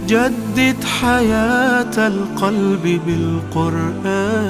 جدد حياة القلب بالقرآن.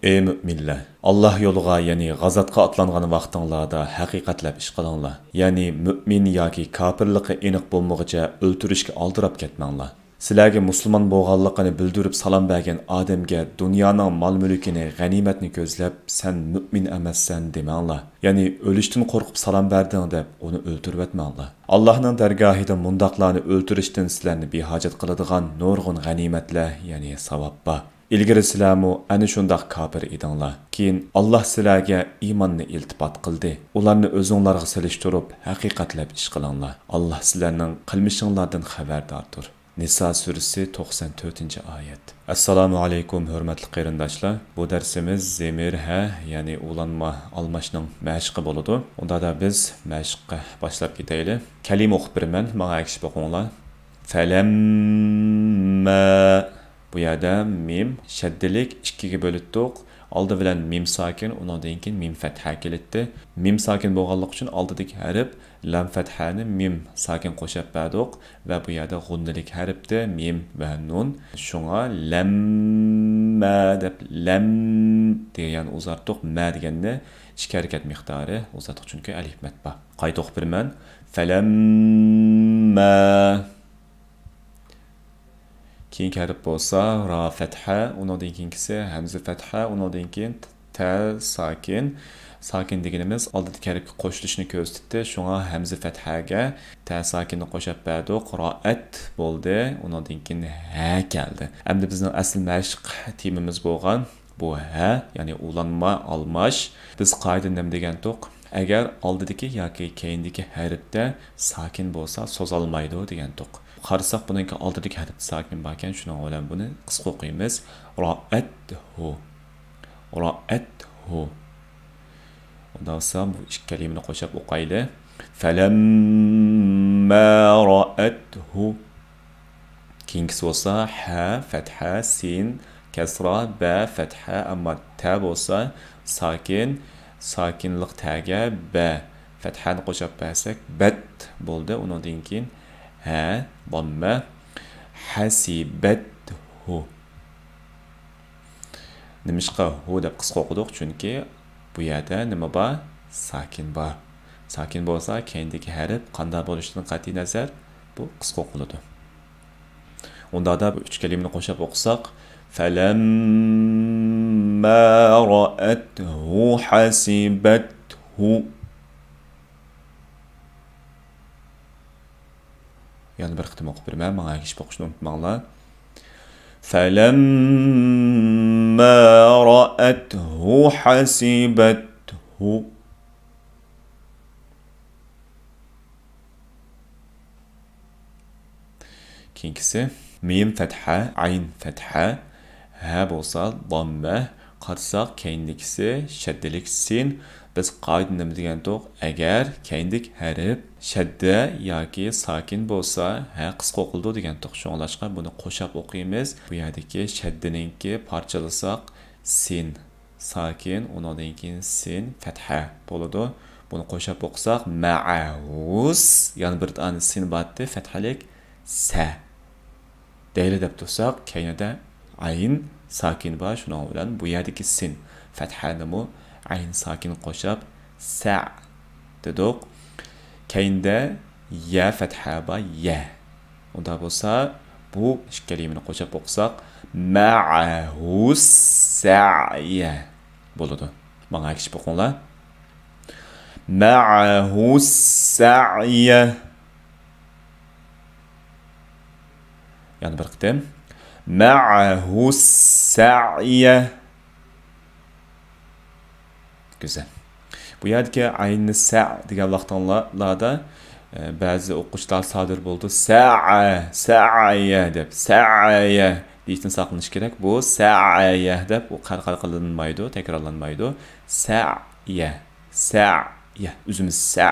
Ey müminler, Allah yoluğa yani g'azotga otlangan vaqtinglarda haqiqatlab ish qilinglar. Ya'ni mu'min yoki kofirlikqa aniq bo'lmaguncha o'ltirishga oldirab ketmanglar. Sizlarga musulmon bo'lganligini bildirib salom bergan odamga dunyoning mol-mulkini, g'animatni ko'zlab, sen mu'min emassan demanglar. Ya'ni o'lishdan qo'rqib salom berding deb uni o'ltirib etmanglar. Allohning dargohida mundaqlarni o'ltirishdan sizlarni behojat qiladigan nurg'un g'animatlar, ya'ni savob bor. İlgiri sizlarmu ana shundoq kofir edinglar. Keyin Alloh sizlarga iymonni iltifot qildi. Ularni o'zinglarga silishtirib, haqiqatlab ish qilinglar. Alloh sizlarning qilmishinglardan xabardordir. Nisa surasi 94-oyat. Assalomu alaykum hurmatli qarindoshlar. Bu darsimiz zemir ha, ya'ni ulanma almashning mashqi bo'ladi. Unda da biz mashqqa boshlab ketaylik. Kalima o'qib beraman, menga akishib o'qinglar. Falamma. Bu yerda mim shaddilik 2 ga bo'litdik. Oldi bilan mim sakin, undan keyin mim fatha keldi. Mim sakin bo'lganligi uchun oldidagi harf lam fathani mim sakin qo'shib berdik va bu yerda g'unnilik harfda mim va nun. Shunga lamma deb lam degan uzartdik. Ma deganda 2 harakat miqdori uzatdik chunki alif mat bor. Qayta o'qib beraman. Falamma. Keyingi harf bo'lsa ra fatha, undan keyingisi hamza fatha, undan keyin ta sakin. Sakin deganimiz oldidagi harfga qo'shilishni ko'rsatdi. Shunga hamza fathaga ta sakinni qo'shib berdik. Ra'at bo'ldi. Undan keyin ha keldi. Endi bizning asl mashq temamiz bo'lgan bu ha, ya'ni ulanma, almash. Biz qoida nima degandik? Agar oldidagi yoki keyindagi harfda sakin bo'lsa so'zalmaydi degandik. Qarasak buningki oldidagi harf sakin bo'lgan, shuning bilan buni qisqa o'qiymiz. Ra'athu. Ra'athu. Undan so'ng bu ikki kalimani qo'shib o'qaylik. Falamma ra'athu. Keyingisi bo'lsa ha, fatha, sin, kasra, ba, fatha, amma ta bo'lsa sakin, sakinlik taga ba. Fathani qo'shib bersak bat bo'ldi. Undan keyin ha, damma, hasibathu. Nimishqa hu deb qisqa o'qidik chunki bu yerda nima bor? Sakin bor. Sakin bo'lsa keyindagi harf qanday bo'lishidan qat'iy nazar bu qisqa o'qiladi. Unda da 3 kalimani qo'shib o'qisak, falamma ra'athu hasibathu. Yani bir qitim o'qib beraman, menga akishib o'qishni unutmanglar. Falamma ra'athu hasibathu. Keyingisi mim fatha, ayn fatha, ha bo'lsa damma, qarasak keyindikisi shaddilik sin. Biz qoida nima degandik? Agar keyindik harf shadda yoki sakin bo'lsa, ha qisqa o'qildi degandik. Shunlashqa buni qo'shib o'qiymiz. Bu yerdagi shaddininki parchalasak sin sakin, undan keyin sin fatha bo'ladi. Buni qo'shib o'qisak ma'us, ya'ni bir tane sin batdi fathalik sa. Deyli deb tursak, keyinda ayn sakin bor, shuning bilan bu yerdagi sin fathani mu ayn sakin qo'shib sa dedik. Keyinda ya fatha ba ya. Unda bo'lsa bu ikki kalimani qo'shib o'qisak ma'ahu sa'ya bo'ladi. Menga akishib o'qinglar. Ma'ahu sa'ya. Yani bir qitim. Ma'ahu sa'ya. Güzel. Bu yerdeki aynı sa degan vaqtlarda ba'zi o'quvchilar sodir bo'ldi. Sa'a deb sa'ya deyishdan saqlanish kerak. Bu sa'ya deb u qarqar qilinmaydi, takrorlanmaydi. Sa'ya. Uzimiz sa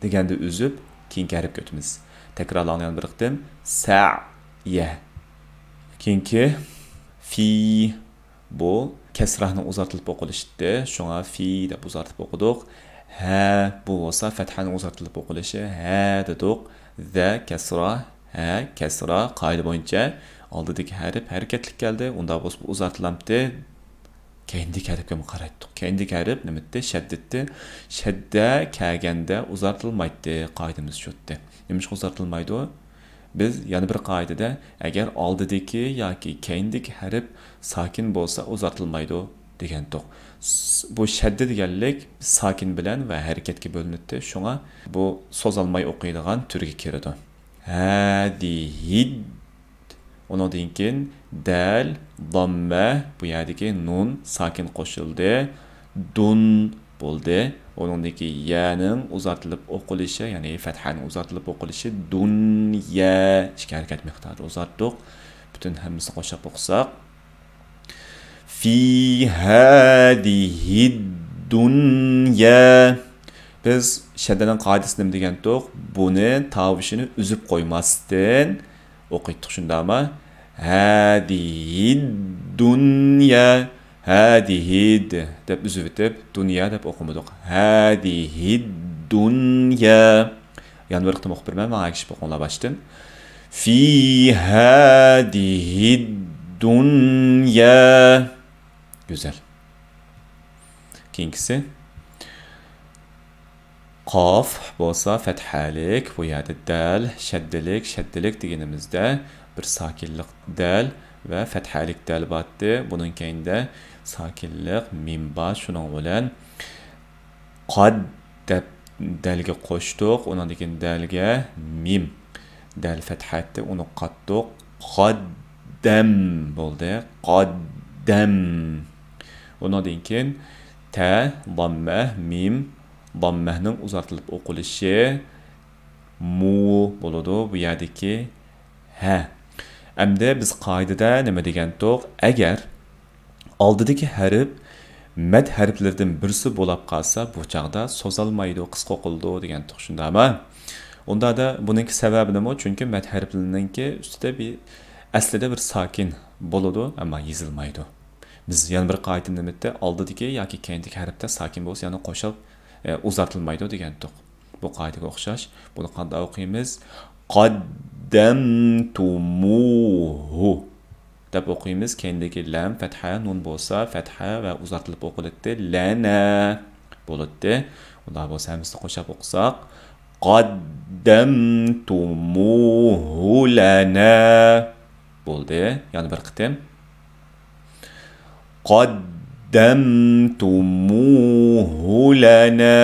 deganda uzib keyingi harfga o'tamiz. Takrorlayman bir qitim. Sa'ya. Keyingi fi bu kasrahning uzartilib o'qilishi. Shunga fi deb uzartib o'qidik. Ha bu bo'lsa fathaning uzartilib o'qilishi. Ha dedik. Za kasra, ha kasra qoida bo'yicha oldidagi harf harakatli keldi. Unda bu uzartilamdi. Kendi harfga qaraydik. Kendi harf nima dedi? Shaddetdi. Shadda kelganda uzartilmaydi. Qoidamiz shu'di. Nima uzartilmaydi? Biz yana bir qoidada agar oldidagi yoki keyindagi harf sakin bo'lsa uzartilmaydi degandik. Bu shadda deganlik sakin bilan va harakatga bo'linadi. Shunga bu so'zalmay o'qiydigan turga kiradi. Hadihi. Ondan keyin dal, damma, bu yerdagi nun sakin qo'shildi. Dun bo'ldi. Ondan keyin yaning uzartilib o'qilishi, ya'ni fathaning uzartilib o'qilishi dunya. Ikki harakat miqdori uzartdik. Bütün hammasini qo'shib o'qisak fi hadihi dunya. Biz shaddaning qoidasini nima degandik? Buni tavishini uzib qo'ymasdan o'qiydik, shundami? Hadihi dunya. Hadihi deb uzib etib, dunya deb o'qimadik. Hadihi dunya. Yana bir qitim o'qib berman, menga akishib o'qinglar boshdan. Fi hadihi dunya. Güzel. Keyingisi Qaf bo'lsa fathalik, bu yerda dal, shaddilik deganimizda bir sakinlik dal va fathalik dal botdi. Bunun keyinda sakinlik mim bor. Shuning bilan qad deb dalga qo'shdik. Undan keyin dalga mim. Dal fathatdi, uni qatdiq. Qaddam bo'ldi. Qaddam. Undan keyin ta, damma, mim. Dammahning uzartilib o'qilishi mu bo'ladi. Bu yerdagi ha. Endi biz qoidada nima degandik? Agar oldidagi harf mad harflaridan birisi bo'lib qolsa, bu chaqda so'zalmaydi, qisqa o'qildi degandik, shundami? Unda da buning sababi nima? Chunki mad harflarininki ustida bir aslida bir sakin bo'ladi, ammo yozilmaydi. Biz yana bir qoida nima dedi? Oldidagi yoki keyindagi harfda sakin bo'lsa, yana qo'shib uzartilmaydi degandik. Bu qoidaga o'xshash. Buni qanday o'qiymiz? Qaddamtumuhu deb o'qiymiz. Keyindagi lam fatha, nun bo'lsa fatha va uzartilib o'qiladi. Lana bo'ladi. Unda bo'lsa hammasini qo'shib o'qisak, qaddamtumuhu lana bo'ldi. Yana bir qitim. Qaddamtumuhu lana.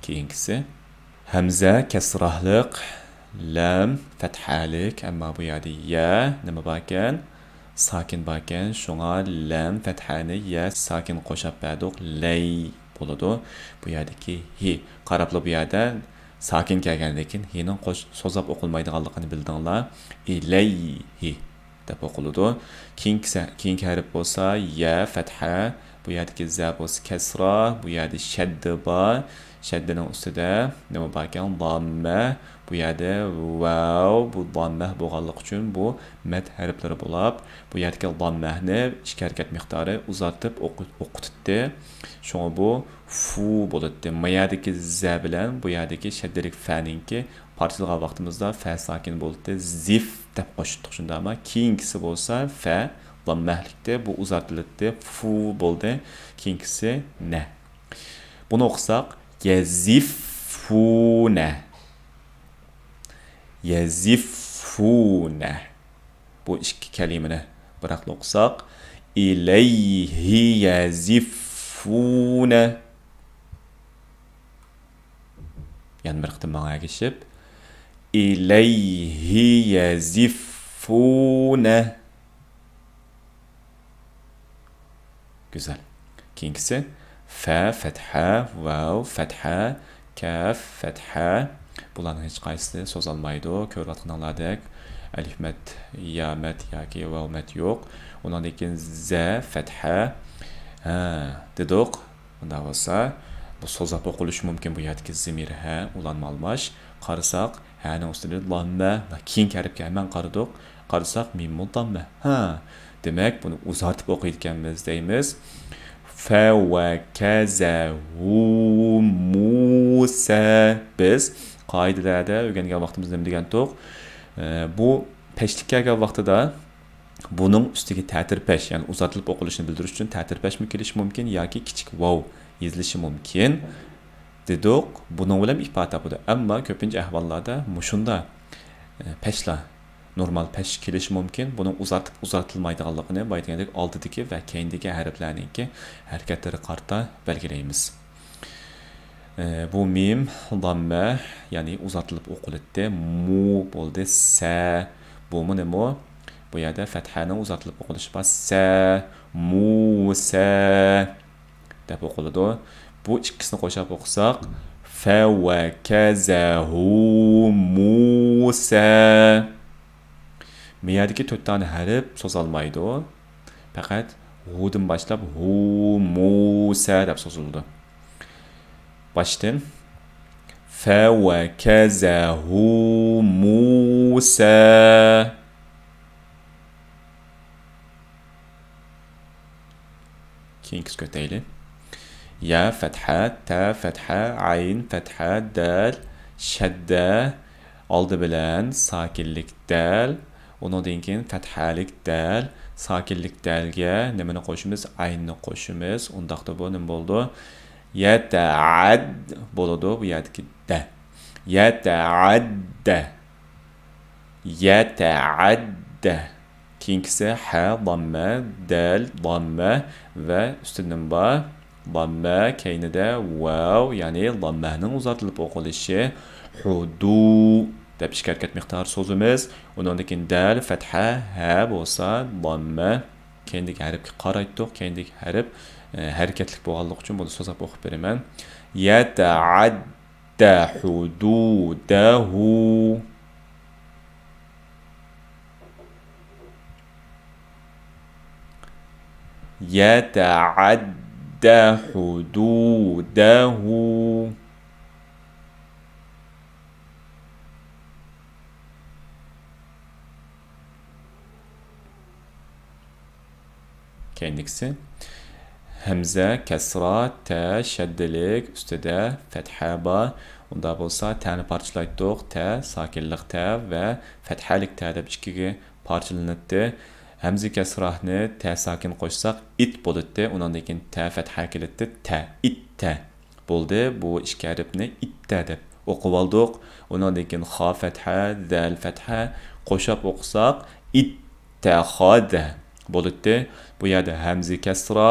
Keyingisi hamza kasrahliq, lam fathalik, ammo bu yerda ya nima bor ekan? Sakin bor ekan. Shunga lam fathani ya sakin qo'shib berdik. Lay bo'ladi. Bu yerdagi hi qarablar, bu yerda sakin kelgandan keyin hining so'zab o'qilmaydiganligini bildinglar. Ilayhi deb o'qiladi. Keyingi harf bo'lsa ya fatha, bu yerdagi za bo'lsa kasra, bu yerda shadda bor. Shaddaning ustida nima bor ekan? Damma. Bu yerda vav, bu damma bo'lganligi uchun bu mad harflari bo'lib, bu yerdagi dammani ikki harakat miqdori uzatib o'qitdi. Shunga bu fu bo'ladi. Bu yerdagi za bilan bu yerdagi shaddalik fa'ninki partilgan vaqtimizda fa sakin bo'ldi. Zif deb qo'shdik, shundami? Keyingisi bo'lsa fa dammahlikda bu uzatildi. Fu bo'ldi. Keyingisi na. Buni o'qisak yazifuna. Yazifuna. Bu ikki kalimani biraqli o'qisak ilayhi yazifuna. Yana bir qitim menga ergashib ilayhi yazifuna. Güzel. Keyingisi fa fatha, vav fatha, kaf fatha. Bularning hech qaysisi so'zalmaydi. Ko'rayotganlaridek alif mat, ya mat yoki vav mat yo'q. Undan keyin za fatha. Dedik. Unda bo'lsa, bu so'zlab o'qilishi mumkin bu yerdagi zamir ha ulanma almash. Qarasak, haning ustida lamma va keyingi harfga ham qaradik. Qarasak mim mutamma. Ha, demak buni uzartib o'qiyotganmiz deymiz. Fa va kazahu Musa. Biz qoidalarda o'rgangan vaqtimizda nima degan to'q? Bu peshlik kelgan vaqtida buning ustiga ta'tir pesh, ya'ni uzatilib o'qilishini bildirish uchun ta'tir peshmi kelishi mumkin yoki kichik vav yozilishi mumkin dedik. Buning bilan ifoda bo'ldi. Ammo ko'pincha ahvollarda mushunda peshlar normal pesh kelishi mumkin. Buning uzatilmaydiganligini aytgandek oldidagi va keyindagi harflarningki harakatlari qarta belgilaymiz. Bu mim damma, ya'ni uzatilib o'qiladi. Mu bo'ldi, sa bu nima? Bu yerda fathaning uzatilib o'qilishi bor. Sa Musa deb o'qiladi. Bu ikkisini qo'shib o'qisak, fa va kazahu Musa. Bu yerdagi 4 tane harf so'zalmaydi. Faqat hudan boshlab hu Musa deb so'ziladi. Baştan fa va kazahu Musa. Keyingisi ko'tayli. Ya fatha, ta fatha, ayn fatha, dal, shadda oldi bilan sakinlik dal, undan keyin fathalik dal, sakinlik dalga nimani qo'shimiz? Aynni qo'shimiz. Undaqda bu nima bo'ldi? Yata'ad bo'ladi bu yerdagi da. Yata'adda. Yata'adda. Keyingisi ha damma, dal damma va ustidan ba damma keynida vav, ya'ni dammaning uzatilib o'qilishi hudu deb ishga harakat miqdori so'zimiz. Undan keyin dal fatha ha bo'lsa damma keyindagi harfga qaraydik. Keyindagi harf hareketlik bo'lganligi uchun buni so'zlab o'qib beraman. Yata'adda hududahu. Yata'adda hududahu. Kendisi hamza, kasra, ta, shaddilik, ustida fatha bor. Unda bo'lsa ta'ni parchalaydik. Ta, sakinlik ta va fathalik ta deb ikkiga parchalanadi. Hamza kasrahni ta sakin qo'shsak it bo'ladi. Undan keyin ta fatha keladi. Ta, itta bo'ldi. Bu ikki harfni itta deb o'qib oldik. Undan keyin xa fatha, dal fatha qo'shib o'qisak ittaxada bo'ladi. Bu yerda hamza kasra,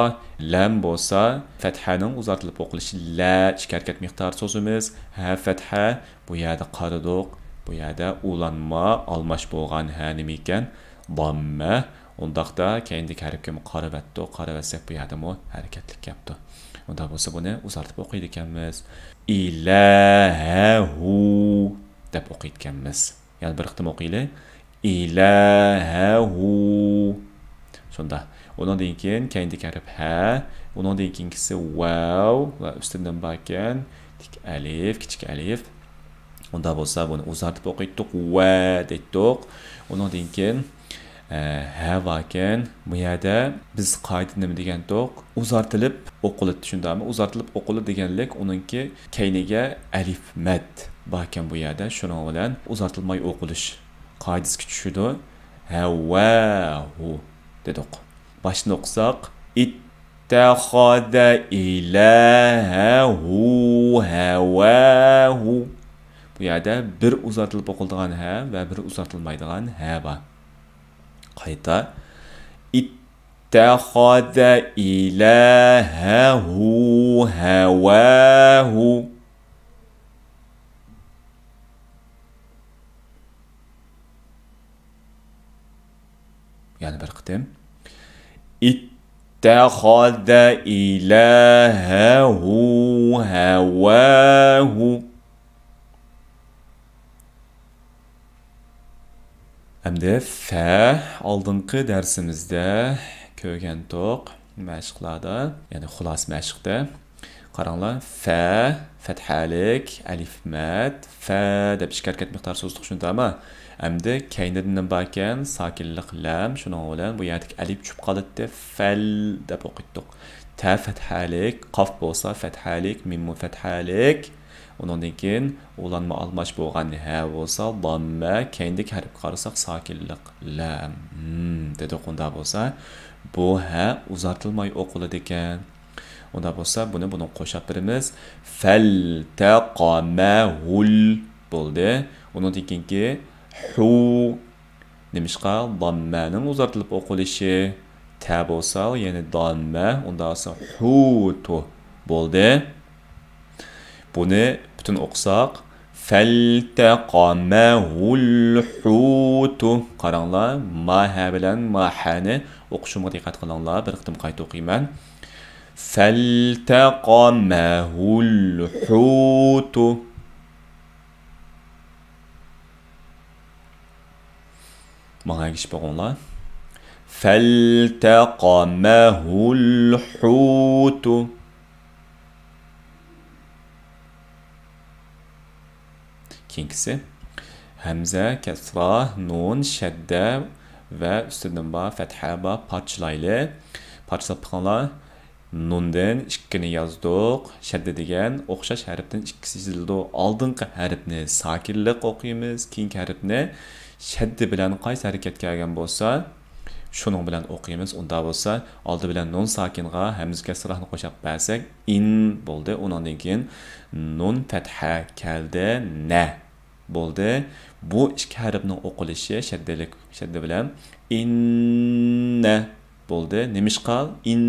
lam bo'lsa fathaning uzatilib o'qilishi la ikki harakat miqdori so'zimiz. Ha fatha bu yerda qaradik. Bu yerda ulanma almash bo'lgan ha nima ekan? Damma. Undaqda keyindagi harfga qaravatdi. Qaravatsak bu yerda mo harakatlik yapti. Unda bo'lsa buni uzartib o'qiydi ekanmiz. Ilahahu deb o'qiydi ekanmiz. Ya'ni bir qitim o'qiylik. Ilahahu. Shunda. Undan keyin keyindagi harf ha, undan keyingisi vav va ustidan bakan tik alif, kichik alif. Unda bo'lsa buni uzartib o'qiydik. Va deydik. Undan keyin ha vakan bu yerda biz qoida nima degan to'q? Uzartilib o'qiladi, shundami? Uzartilib o'qiladi deganlik uningki keyniga alif mad bakan bu yerda. Shuning bilan uzartilmay o'qilish qoidasiga tushadi. Havahu dedik. Başını oqsaq ittaxada ilahahu havahu. Bu yerda bir uzatilib o'qiladigan ha va bir uzatilmaydigan ha bor. Qayta ittaxada ilahahu havahu. Yani bir qitim ittaxada ilahahu havahu. Hamda fa oldingi darsimizda ko'rgan to'q mashqlarda, ya'ni xulos mashqda Qaranglar, fa fathalik, alif mat, fa deb ikki harakat miqdor so'zliq shundami? Endi keynidan barkan sakinlik lam, shuning bilan bu yerdagi alif tushib qoladi, fal deb o'qitdik. Ta fathalik, qaf bo'lsa fathalik, mim fathalik. Undan keyin ulanma almash bo'lgan ha bo'lsa damma, keyindik harf qarasak sakinlik lam. Dedi qunda bo'lsa, bu ha uzartilmay o'qiladi ekan. Onda bo'lsa, buni qo'shib birimiz. Faltaqamahul bo'ldi. Undan keyingi hu nimishqa dammaning uzartilib o'qilishi. Ta bo'lsa, ya'ni damma, unda bo'lsa hutu bo'ldi. Buni bütün o'qisak, faltaqamahul hutu. Qaranglar, ma ha bilan ma hani o'qishimga diqqat qilinglar. Bir qitim qayta o'qiyman. فالتقمه الحوت Bana geçip bakınlar. فالتقمه الحوت Kinkisi Hamza, kesra, nun, şedde ve üstünden ba, fetha ba, parçalaylı. Parçalap bakınlar. Nundan ikkini yazdık. Şedde degan o'xshash harfdan ikkisi yozildi. Oldingi harfni sakinlik o'qiymiz, keyingi harfni shadda bilan qaysi harakat kelgan bo'lsa, shuning bilan o'qiymiz. Unda bo'lsa, oldi bilan nun sakinga hamza kasrahni qo'shib bersak, in bo'ldi. Undan keyin nun fatha keldi, na bo'ldi. Bu ikki harfning o'qilishi shadda bilan inna bo'ldi. Nimishqal in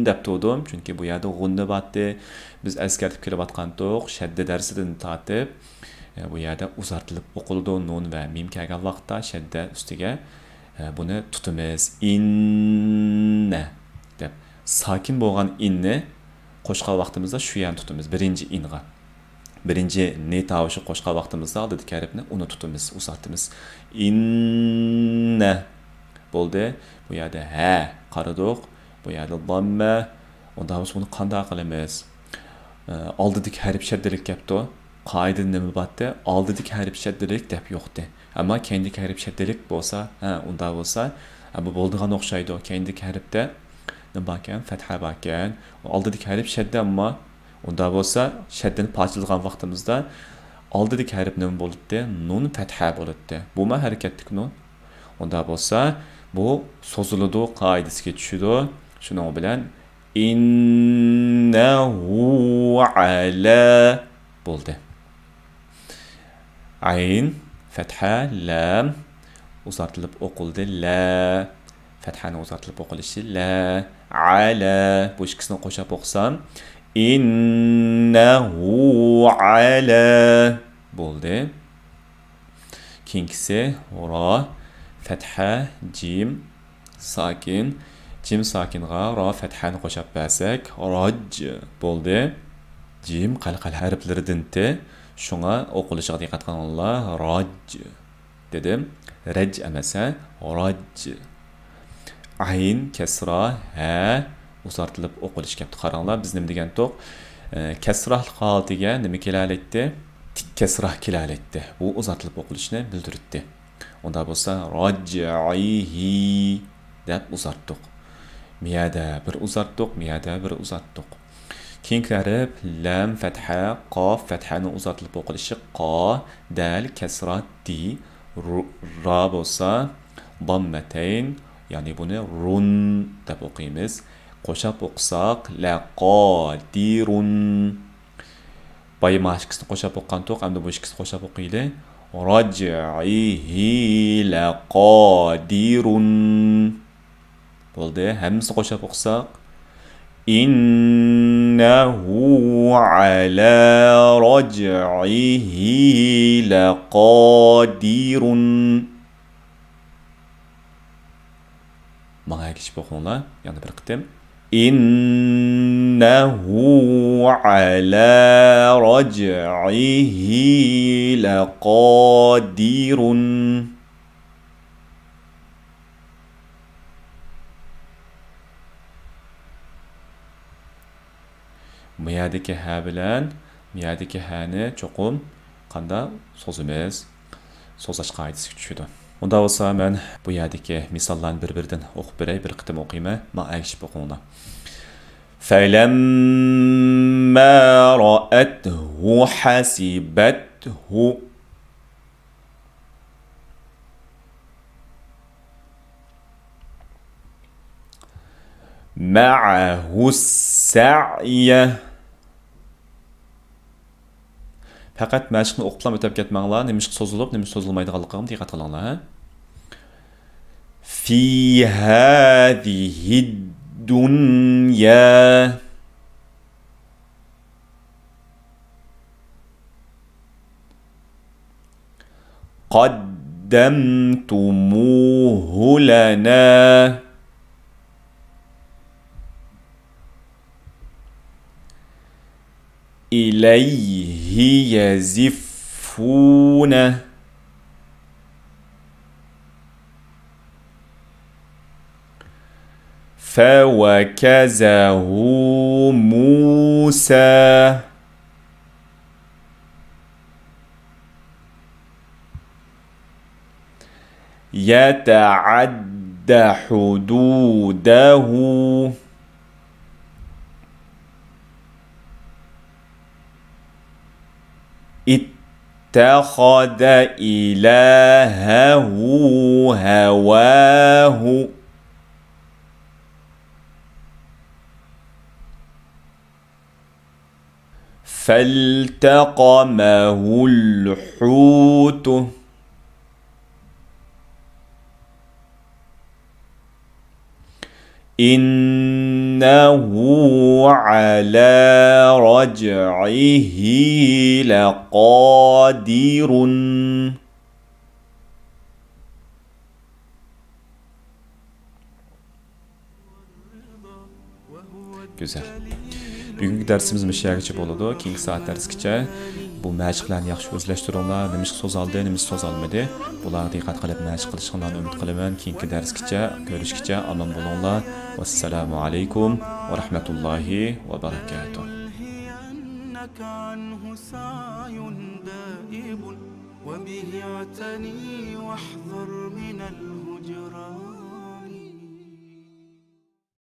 deb turdim, chunki bu yerda g'unni batdi. Biz eskartib kelayotgandik, shadda darsidan tortib, bu yerda uzartilib o'qildi nun va mim kelgan vaqtda shadda ustiga buni tutamiz. Inna deb sakin bo'lgan inni qo'shgan vaqtimizda shu yerni tutamiz. Birinchi inga. Birinchi ne tovushi qo'shgan vaqtimizda oldidagi harfni uni tutamiz, uzatamiz. Inna bo'ldi. Bu yerda ha qaradik. Bu yerda damma. Unda biz buni qanday qilamiz? Oldidagi harf shaddalik kelibdi. Qoida nima bo'pti? Oldidagi harf shaddalik deb yo'qdi. Ammo keyindagi harf shaddalik bo'lsa, unda bo'lsa, bu bo'ldigan o'xshaydi. Keyindagi harfda nima bor ekan? Fatha bor ekan. Oldidagi harf shadda, ammo unda bo'lsa, shaddani parchalgan vaqtimizda oldidagi harf nima bo'ladi? Nun fatha bo'ladi. Bu ma harakatlik nun. Unda bo'lsa, bu so'ziladi, qoidasiga tushadi. Shuning bilan innahu ala bo'ldi. Ayn, fatha, lam uzartilib o'qildi. La fathani uzartilib o'qilishi la ala. Bu ikkisini qo'shib o'qisam innahu ala bo'ldi. Keyingisi ra fatha, jim sakin. Jim sakinga ra fathani qo'shib bersak, raj bo'ldi. Jim qalqal harflaridanti. Shunga o'qilishiga diqqat qilinglar. Raj dedim. Raj emasa, raj. Ayn, kasra, ha uzartilib o'qilish kelibdi. Qaranglar, biz nima degandik? Kasrahlik holatiga nima kelalaydi? Tik kasrah kelalaydi. Bu uzartilib o'qilishni bildirdi. Onda bo'lsa, raj'ihi deb uzartdik. Miyada bir uzartdik, miyada bir uzartdik. Keyingi harf lam fatha, qof fathani uzatilib o'qilishi qa, dal kasra di, ra bo'lsa dammatayn, ya'ni buni run deb o'qiymiz. Qo'shib o'qisak laqadirun. Bayma ikkisini qo'shib o'qigandik, endi bu ikkisini qo'shib o'qiylik. Raj'ihi laqadirun bo'ldi. Hammasini qo'shib o'qisak innahu ala raj'ihi laqadirun. Mana geçip o'qinglar, yana bir qitim. Innahu ala raj'ihi laqadirun. Bu yerdeki ha bilan bu yerdeki ha'ni cho'qim qanda so'zimiz so'zlash qoidasiga tushadi. Unda bo'lsa men bu yerdagi misollarni bir-biridan o'qib beray, bir qitim o'qiyman. Men agishib o'qinglar. فَلَمَّا رَأَتْهُ حَسِبَتْهُ مَعَهُ السَّعْيَ. Faqat mashqni o'qiblam o'tib ketmanglar, nimish so'zilib, nimish so'zilmaydiganligiga diqqat qilinglar. Fi hadhihi dunya qaddamtumuhu lana إليه يزفون فوكزه موسى يتعدى حدوده اتخذ إلهه هواه فالتقمه الحوت إنه على رجعه لقادر. Güzel. Bugünkü dersimiz müşahede boladı. Keyingi saat derskiçe bu mashqlarni yaxshi o'zlashtiringlar. Nimish so'z oldi, nimish so'z olmadi. Bularga diqqat qilib mashq qilishinglarni umid qilaman. Keyingi darsgacha, ko'rishgacha omon bo'linglar. Vassalomu alaykum va rahmatullohi va barakatuh. عنه سعي دائب وبه اعتني واحذر من